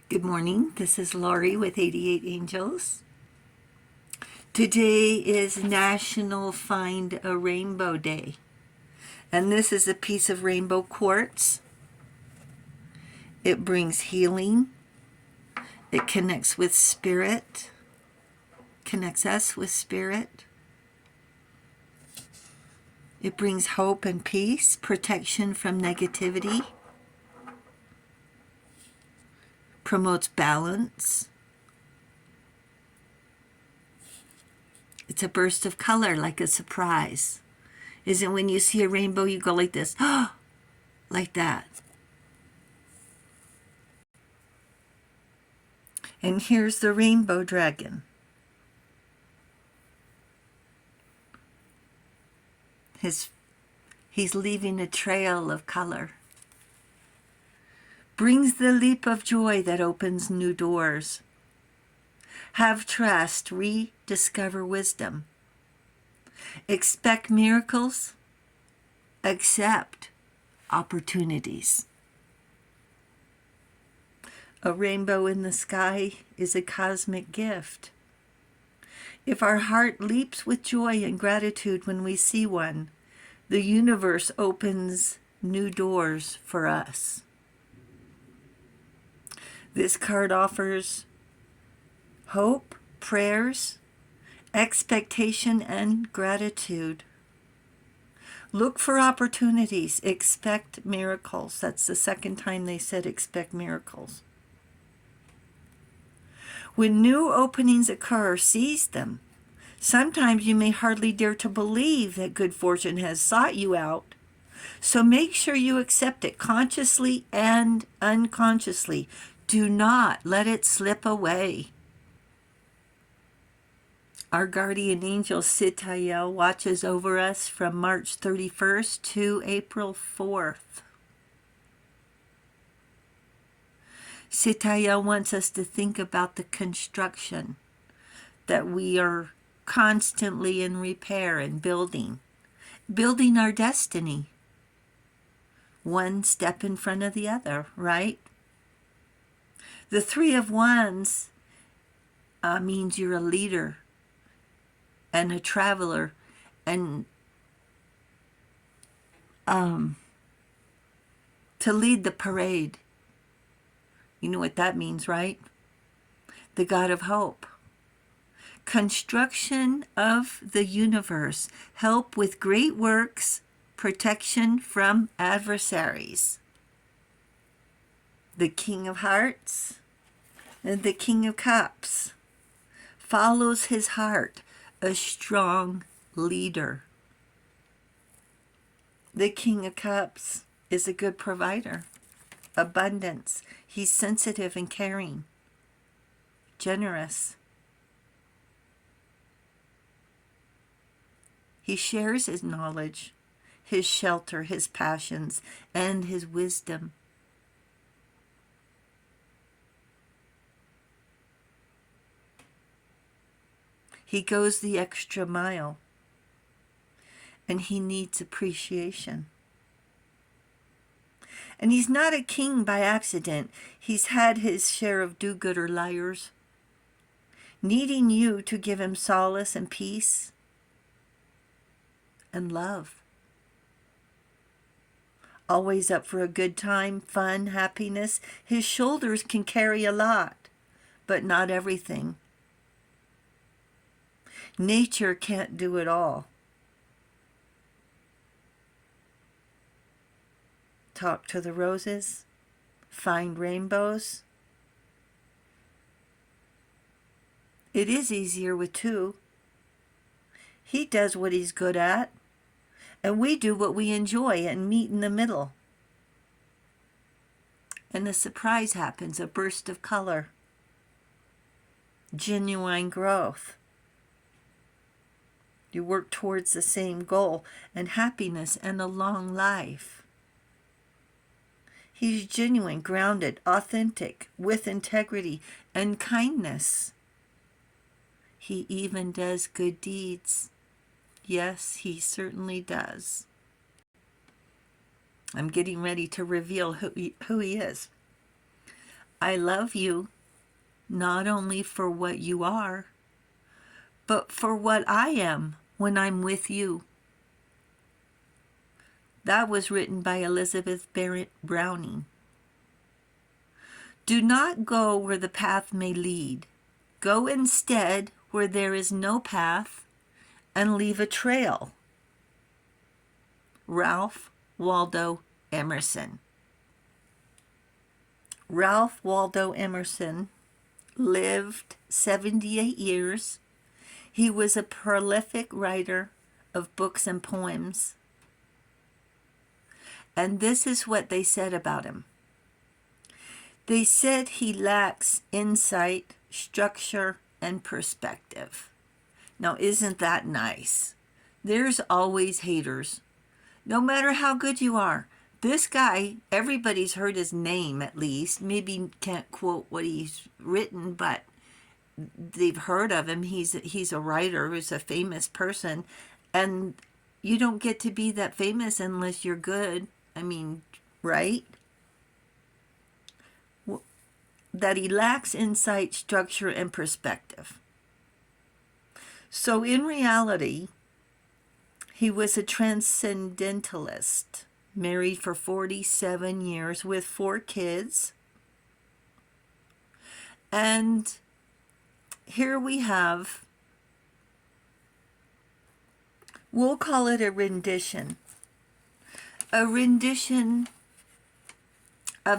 Good morning. This is Laurie with 88 Angels. Today is National Find a Rainbow Day. And this is a piece of rainbow quartz. It brings healing. It connects with spirit. Connects us with spirit. It brings hope and peace, protection from negativity. Promotes balance. It's a burst of color, like a surprise. Isn't when you see a rainbow, you go like this, like that. And here's the rainbow dragon. He's leaving a trail of color. Brings the leap of joy that opens new doors. Have trust, rediscover wisdom. Expect miracles, accept opportunities. A rainbow in the sky is a cosmic gift. If our heart leaps with joy and gratitude when we see one, the universe opens new doors for us. This card offers hope, prayers, expectation, and gratitude. Look for opportunities. Expect miracles. That's the second time they said expect miracles. When new openings occur, seize them. Sometimes you may hardly dare to believe that good fortune has sought you out. So make sure you accept it consciously and unconsciously. Do not let it slip away. Our guardian angel Sitael watches over us from March 31st to April 4th. Sitael wants us to think about the construction, that we are constantly in repair and building our destiny. One step in front of the other, right? The Three of Wands means you're a leader and a traveler, and to lead the parade. You know what that means, right? The God of hope. Construction of the universe. Help with great works. Protection from adversaries. The King of Hearts and the King of Cups. Follows his heart. A strong leader. The King of Cups is a good provider. Abundance. He's sensitive and caring. Generous. He shares his knowledge, his shelter, his passions, and his wisdom. He goes the extra mile, and he needs appreciation. And he's not a king by accident. He's had his share of do-gooder liars, needing you to give him solace and peace and love. Always up for a good time, fun, happiness. His shoulders can carry a lot, but not everything. Nature can't do it all. Talk to the roses, find rainbows. It is easier with two. He does what he's good at, and we do what we enjoy and meet in the middle. And a surprise happens, a burst of color, genuine growth. You work towards the same goal, and happiness and a long life. He's genuine, grounded, authentic, with integrity and kindness. He even does good deeds. Yes, he certainly does. I'm getting ready to reveal who he is. I love you not only for what you are, but for what I am when I'm with you. That was written by Elizabeth Barrett Browning. Do not go where the path may lead. Go instead where there is no path and leave a trail. Ralph Waldo Emerson. Ralph Waldo Emerson lived 78 years. He was a prolific writer of books and poems. And this is what they said about him. They said he lacks insight, structure, and perspective. Now, isn't that nice? There's always haters. No matter how good you are. This guy, everybody's heard his name at least. Maybe can't quote what he's written, but they've heard of him. He's a writer, he's a famous person. And you don't get to be that famous unless you're good. I mean, right? That he lacks insight, structure, and perspective. So in reality, he was a transcendentalist, married for 47 years with 4 kids. And here we have, we'll call it a rendition of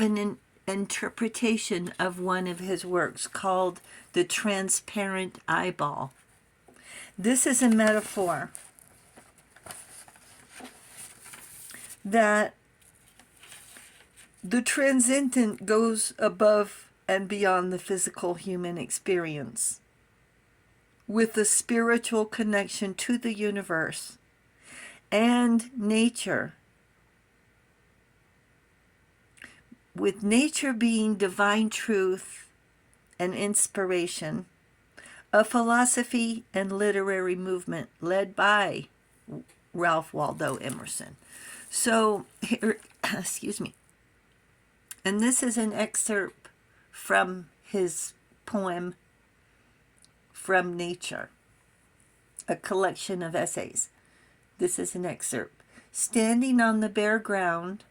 an interpretation of one of his works called The Transparent Eyeball. This is a metaphor that the transcendent goes above and beyond the physical human experience with a spiritual connection to the universe and nature, with nature being divine truth and inspiration, a philosophy and literary movement led by Ralph Waldo Emerson. So here, excuse me, and this is an excerpt from his poem, From Nature, a collection of essays. This is an excerpt. Standing on the bare ground,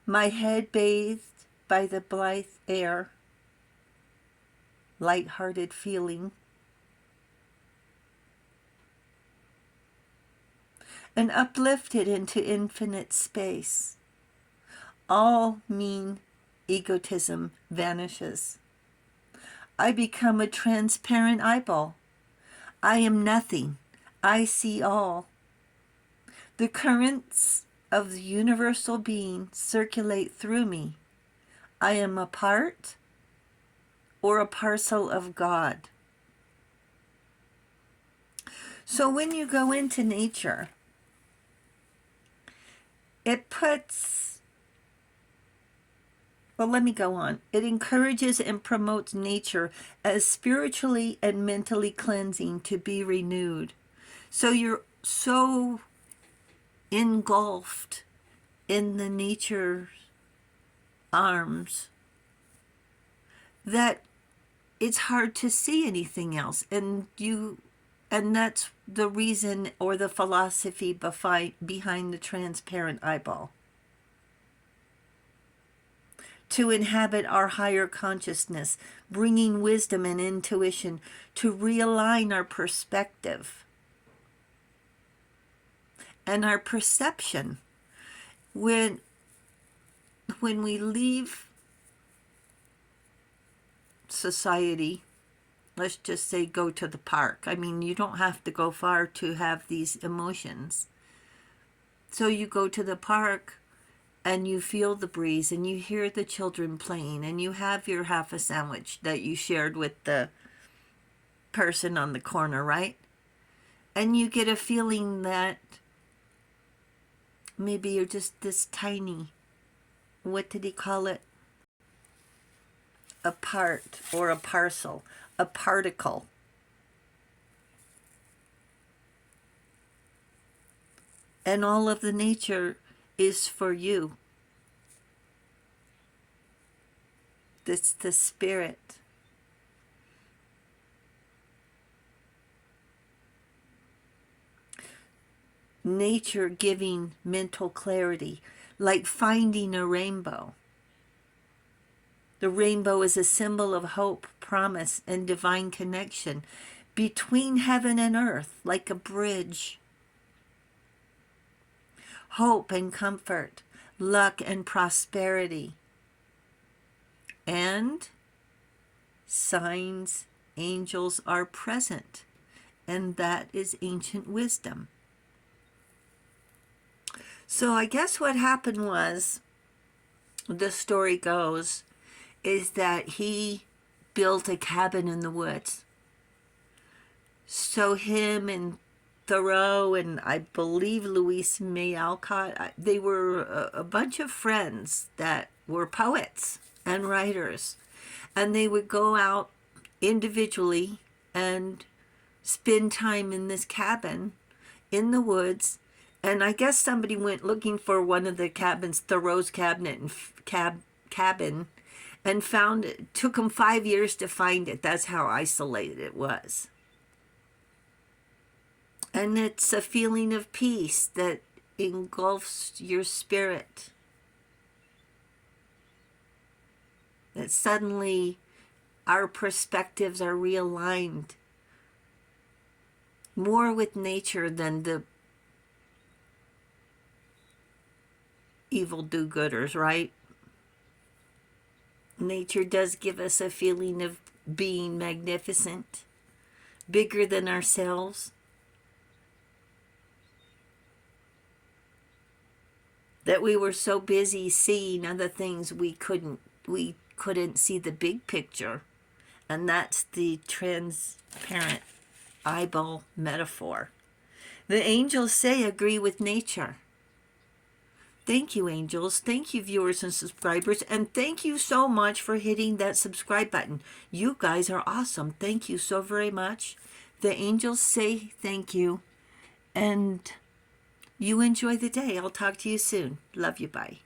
my head bathed by the blithe air, light-hearted feeling, and uplifted into infinite space, all mean egotism vanishes. I become a transparent eyeball. I am nothing. I see all. The currents of the universal being circulate through me. I am a part or a parcel of God. So when you go into nature, it puts, well, let me go on. It encourages and promotes nature as spiritually and mentally cleansing to be renewed. So you're so engulfed in the nature's arms that it's hard to see anything else. And that's the reason or the philosophy behind the transparent eyeball. To inhabit our higher consciousness, bringing wisdom and intuition to realign our perspective and our perception. When we leave society, let's just say go to the park. I mean, you don't have to go far to have these emotions. So you go to the park and you feel the breeze and you hear the children playing and you have your half a sandwich that you shared with the person on the corner, right? And you get a feeling that maybe you're just this tiny, what did he call it? A part or a parcel, a particle. And all of the nature is for you. That's the spirit. Nature giving mental clarity, like finding a rainbow. The rainbow is a symbol of hope, promise, and divine connection between heaven and earth, like a bridge. Hope and comfort, luck and prosperity, and signs, angels are present, and that is ancient wisdom. So I guess what happened was, the story goes, is that he built a cabin in the woods. So him and Thoreau and I believe Louise May Alcott, they were a bunch of friends that were poets and writers. And they would go out individually and spend time in this cabin in the woods. And I guess somebody went looking for one of the cabins, Thoreau's cabinet and cabin, and found it. Took them 5 years to find it. That's how isolated it was. And it's a feeling of peace that engulfs your spirit. That suddenly our perspectives are realigned more with nature than the evil do-gooders, right? Nature does give us a feeling of being magnificent, bigger than ourselves. That we were so busy seeing other things we couldn't see the big picture. And that's the transparent eyeball metaphor. The angels say agree with nature. Thank you, angels. Thank you, viewers and subscribers. And thank you so much for hitting that subscribe button. You guys are awesome. Thank you so very much. The angels say thank you. And you enjoy the day. I'll talk to you soon. Love you. Bye.